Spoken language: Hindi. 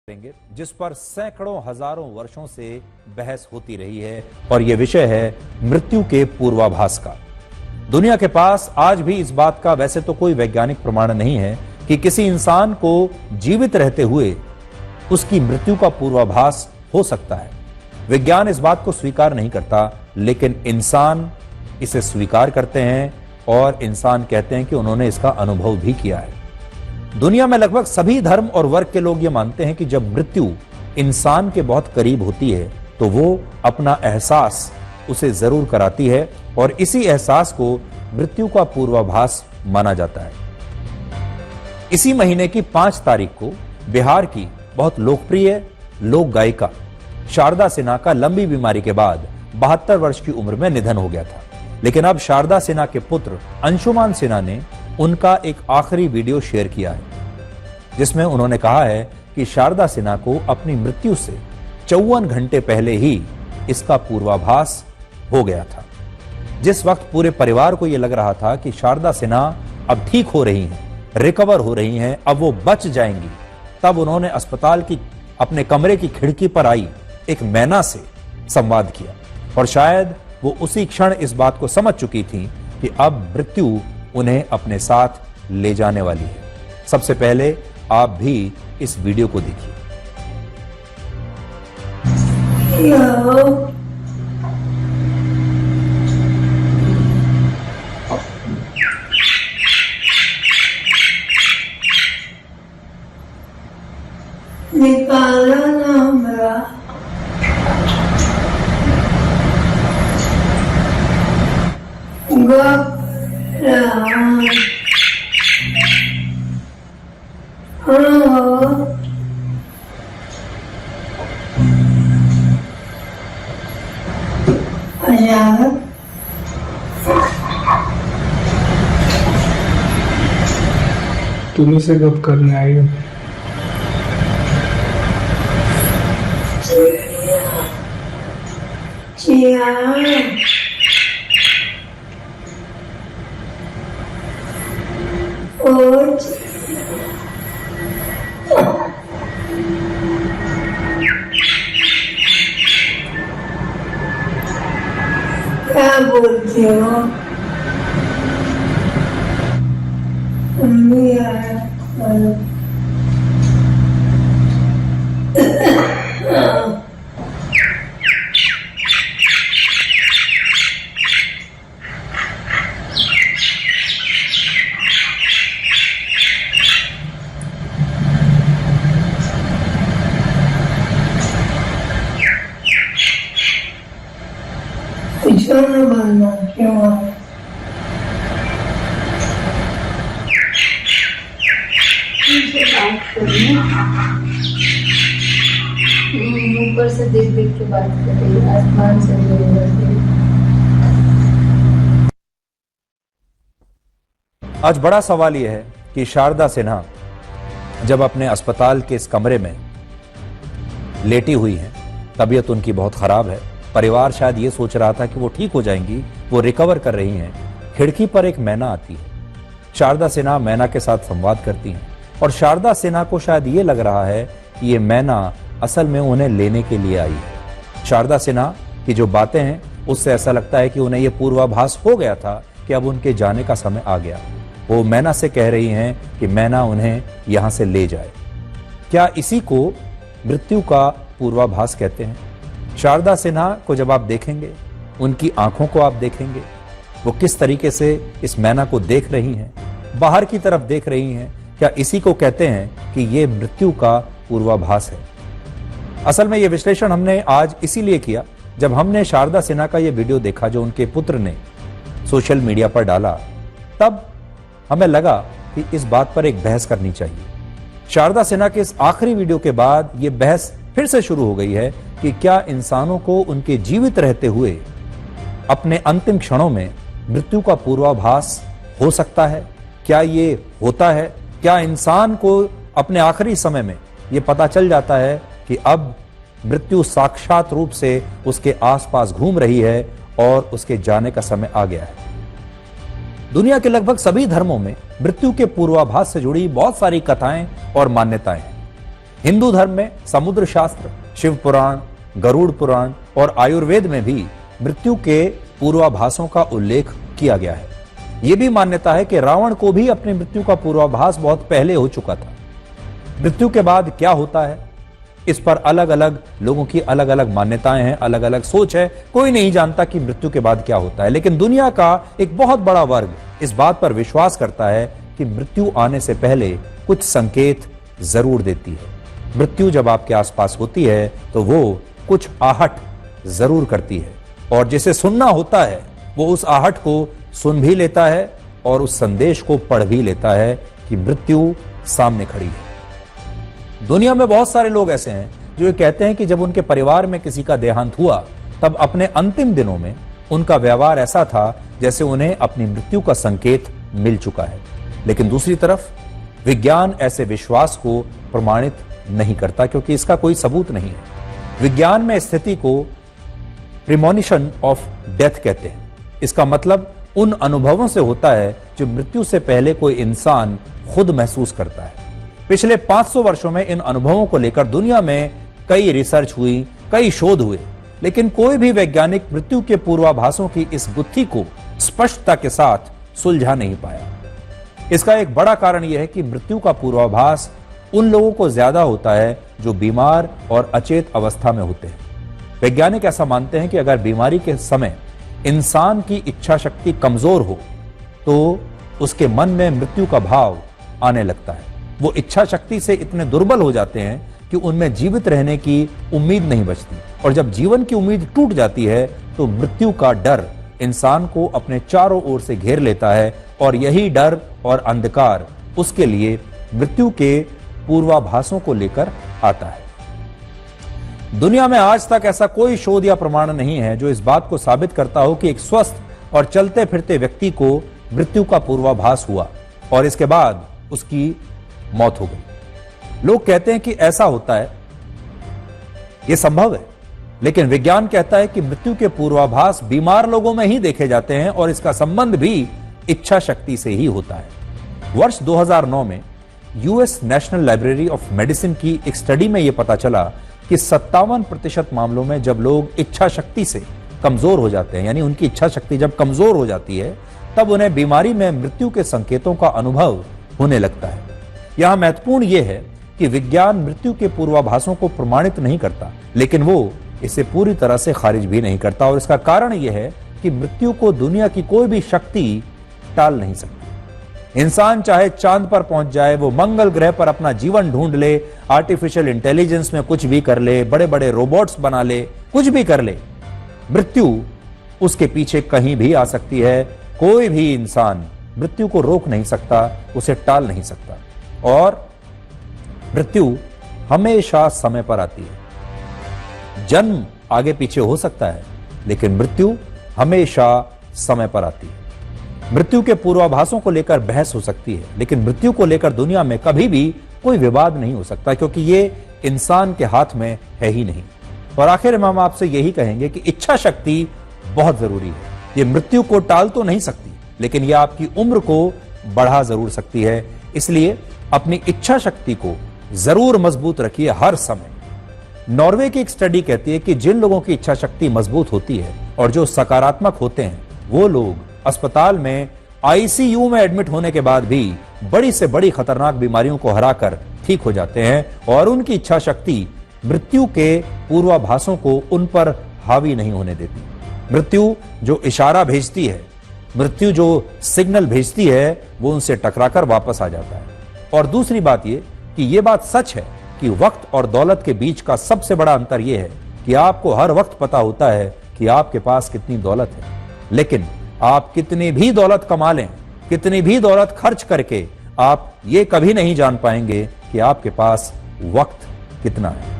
करेंगे जिस पर सैकड़ों हजारों वर्षों से बहस होती रही है और यह विषय है मृत्यु के पूर्वाभास का। दुनिया के पास आज भी इस बात का वैसे तो कोई वैज्ञानिक प्रमाण नहीं है कि किसी इंसान को जीवित रहते हुए उसकी मृत्यु का पूर्वाभास हो सकता है। विज्ञान इस बात को स्वीकार नहीं करता, लेकिन इंसान इसे स्वीकार करते हैं और इंसान कहते हैं कि उन्होंने इसका अनुभव भी किया है। दुनिया में लगभग सभी धर्म और वर्ग के लोग ये मानते हैं कि जब मृत्यु इंसान के बहुत करीब होती है तो वो अपना एहसास उसे जरूर कराती है और इसी एहसास को मृत्यु का पूर्वाभास माना जाता है। इसी महीने की 5 तारीख को बिहार की बहुत लोकप्रिय लोक गायिका शारदा सिन्हा का लंबी बीमारी के बाद 72 वर्ष की उम्र में निधन हो गया था। लेकिन अब शारदा सिन्हा के पुत्र अंशुमान सिन्हा ने उनका एक आखिरी वीडियो शेयर किया है, जिसमें उन्होंने कहा है कि शारदा सिन्हा को अपनी मृत्यु से 54 घंटे पहले ही इसका पूर्वाभास हो गया था। जिस वक्त पूरे परिवार को यह लग रहा था कि शारदा सिन्हा अब ठीक हो रही हैं, रिकवर हो रही हैं, अब वो बच जाएंगी, तब उन्होंने अस्पताल की अपने कमरे की खिड़की पर आई एक मैना से संवाद किया और शायद वो उसी क्षण इस बात को समझ चुकी थी कि अब मृत्यु उन्हें अपने साथ ले जाने वाली है। सबसे पहले आप भी इस वीडियो को देखिए। निकाला ना हमरा तुम्ही से गप करने आई हो। क्या बोलते हो? मम्मी बनना क्यों है? ऊपर से देख देख के बात कर रही है, आसमान से आज बड़ा सवाल यह है कि शारदा सिन्हा जब अपने अस्पताल के इस कमरे में लेटी हुई हैं, तबीयत उनकी बहुत खराब है। परिवार शायद ये सोच रहा था कि वो ठीक हो जाएंगी, वो रिकवर कर रही हैं। खिड़की पर एक मैना आती है। शारदा सिन्हा मैना के साथ संवाद करती हैं और शारदा सिन्हा को शायद ये लग रहा है कि ये मैना असल में उन्हें लेने के लिए आई है। शारदा सिन्हा की जो बातें हैं उससे ऐसा लगता है कि उन्हें ये पूर्वाभास हो गया था कि अब उनके जाने का समय आ गया। वो मैना से कह रही हैं कि मैना उन्हें यहां से ले जाए। क्या इसी को मृत्यु का पूर्वाभास कहते हैं? शारदा सिन्हा को जब आप देखेंगे, उनकी आंखों को आप देखेंगे, वो किस तरीके से इस मैना को देख रही हैं, बाहर की तरफ देख रही हैं, क्या इसी को कहते हैं कि ये मृत्यु का पूर्वाभास है? असल में ये विश्लेषण हमने आज इसीलिए किया जब हमने शारदा सिन्हा का ये वीडियो देखा जो उनके पुत्र ने सोशल मीडिया पर डाला। तब हमें लगा कि इस बात पर एक बहस करनी चाहिए। शारदा सिन्हा के इस आखिरी वीडियो के बाद ये बहस फिर से शुरू हो गई है कि क्या इंसानों को उनके जीवित रहते हुए अपने अंतिम क्षणों में मृत्यु का पूर्वाभास हो सकता है? क्या ये होता है? क्या इंसान को अपने आखिरी समय में ये पता चल जाता है कि अब मृत्यु साक्षात रूप से उसके आसपास घूम रही है और उसके जाने का समय आ गया है? दुनिया के लगभग सभी धर्मों में मृत्यु के पूर्वाभास से जुड़ी बहुत सारी कथाएं और मान्यताएं हैं। हिंदू धर्म में समुद्र शास्त्र, शिव पुराण, गरुड़ पुराण और आयुर्वेद में भी मृत्यु के पूर्वाभासों का उल्लेख किया गया है। यह भी मान्यता है कि रावण को भी अपनी मृत्यु का पूर्वाभास बहुत पहले हो चुका था। मृत्यु के बाद क्या होता है, इस पर अलग अलग लोगों की अलग अलग मान्यताएं हैं, अलग अलग सोच है। कोई नहीं जानता कि मृत्यु के बाद क्या होता है, लेकिन दुनिया का एक बहुत बड़ा वर्ग इस बात पर विश्वास करता है कि मृत्यु आने से पहले कुछ संकेत जरूर देती है। मृत्यु जब आपके आसपास होती है तो वो कुछ आहट जरूर करती है, और जिसे सुनना होता है वो उस आहट को सुन भी लेता है और उस संदेश को पढ़ भी लेता है कि मृत्यु सामने खड़ी है। दुनिया में बहुत सारे लोग ऐसे हैं जो ये कहते हैं कि जब उनके परिवार में किसी का देहांत हुआ तब अपने अंतिम दिनों में उनका व्यवहार ऐसा था जैसे उन्हें अपनी मृत्यु का संकेत मिल चुका है। लेकिन दूसरी तरफ विज्ञान ऐसे विश्वास को प्रमाणित नहीं करता, क्योंकि इसका कोई सबूत नहीं है। विज्ञान में स्थिति को प्रीमोनिशन ऑफ डेथ कहते हैं। इसका मतलब उन अनुभवों से होता है जो मृत्यु से पहले कोई इंसान खुद महसूस करता है। पिछले 500 वर्षों में इन अनुभवों को लेकर दुनिया में कई रिसर्च हुई, कई शोध हुए, लेकिन कोई भी वैज्ञानिक मृत्यु के पूर्वाभासों की इस गुत्थी को स्पष्टता के साथ सुलझा नहीं पाया। इसका एक बड़ा कारण यह है कि मृत्यु का पूर्वाभास उन लोगों को ज्यादा होता है जो बीमार और अचेत अवस्था में होते हैं। वैज्ञानिक ऐसा मानते हैं कि अगर बीमारी के समय इंसान की इच्छा शक्ति कमजोर हो तो उसके मन में मृत्यु का भाव आने लगता है। वो इच्छा शक्ति से इतने दुर्बल हो जाते हैं कि उनमें जीवित रहने की उम्मीद नहीं बचती, और जब जीवन की उम्मीद टूट जाती है तो मृत्यु का डर इंसान को अपने चारों ओर से घेर लेता है, और यही डर और अंधकार उसके लिए मृत्यु के पूर्वाभासों को लेकर आता है। दुनिया में आज तक ऐसा कोई शोध या प्रमाण नहीं है जो इस बात को साबित करता हो कि एक स्वस्थ और चलते फिरते व्यक्ति को मृत्यु का पूर्वाभास हुआ और इसके बाद उसकी मौत हो गई। लोग कहते हैं कि ऐसा होता है, यह संभव है, लेकिन विज्ञान कहता है कि मृत्यु के पूर्वाभास बीमार लोगों में ही देखे जाते हैं और इसका संबंध भी इच्छा शक्ति से ही होता है। वर्ष 2009 में US national library of medicine की एक स्टडी में यह पता चला कि 57% मामलों में जब लोग इच्छा शक्ति से कमजोर हो जाते हैं, यानी उनकी इच्छा शक्ति जब कमजोर हो जाती है, तब उन्हें बीमारी में मृत्यु के संकेतों का अनुभव होने लगता है। यहां महत्वपूर्ण यह है कि विज्ञान मृत्यु के पूर्वाभासों को प्रमाणित नहीं करता, लेकिन वो इसे पूरी तरह से खारिज भी नहीं करता, और इसका कारण यह है कि मृत्यु को दुनिया की कोई भी शक्ति टाल नहीं सकती। इंसान चाहे चांद पर पहुंच जाए, वो मंगल ग्रह पर अपना जीवन ढूंढ ले, आर्टिफिशियल इंटेलिजेंस में कुछ भी कर ले, बड़े बड़े रोबोट्स बना ले, कुछ भी कर ले, मृत्यु उसके पीछे कहीं भी आ सकती है। कोई भी इंसान मृत्यु को रोक नहीं सकता, उसे टाल नहीं सकता, और मृत्यु हमेशा समय पर आती है। जन्म आगे पीछे हो सकता है, लेकिन मृत्यु हमेशा समय पर आती है। मृत्यु के पूर्वाभासों को लेकर बहस हो सकती है, लेकिन मृत्यु को लेकर दुनिया में कभी भी कोई विवाद नहीं हो सकता, क्योंकि ये इंसान के हाथ में है ही नहीं। और आखिर में हम आपसे यही कहेंगे कि इच्छा शक्ति बहुत जरूरी है। ये मृत्यु को टाल तो नहीं सकती, लेकिन यह आपकी उम्र को बढ़ा जरूर सकती है। इसलिए अपनी इच्छा शक्ति को जरूर मजबूत रखिए हर समय। नॉर्वे की एक स्टडी कहती है कि जिन लोगों की इच्छा शक्ति मजबूत होती है और जो सकारात्मक होते हैं, वो लोग अस्पताल में आईसीयू में एडमिट होने के बाद भी बड़ी से बड़ी खतरनाक बीमारियों को हराकर ठीक हो जाते हैं, और उनकी इच्छा शक्ति मृत्यु के पूर्वाभासों को उन पर हावी नहीं होने देती। मृत्यु जो इशारा भेजती है, मृत्यु जो सिग्नल भेजती है, वो उनसे टकराकर वापस आ जाता है। और दूसरी बात ये कि ये बात सच है कि वक्त और दौलत के बीच का सबसे बड़ा अंतर यह है कि आपको हर वक्त पता होता है कि आपके पास कितनी दौलत है, लेकिन आप कितनी भी दौलत कमा लें, कितनी भी दौलत खर्च करके, आप ये कभी नहीं जान पाएंगे कि आपके पास वक्त कितना है।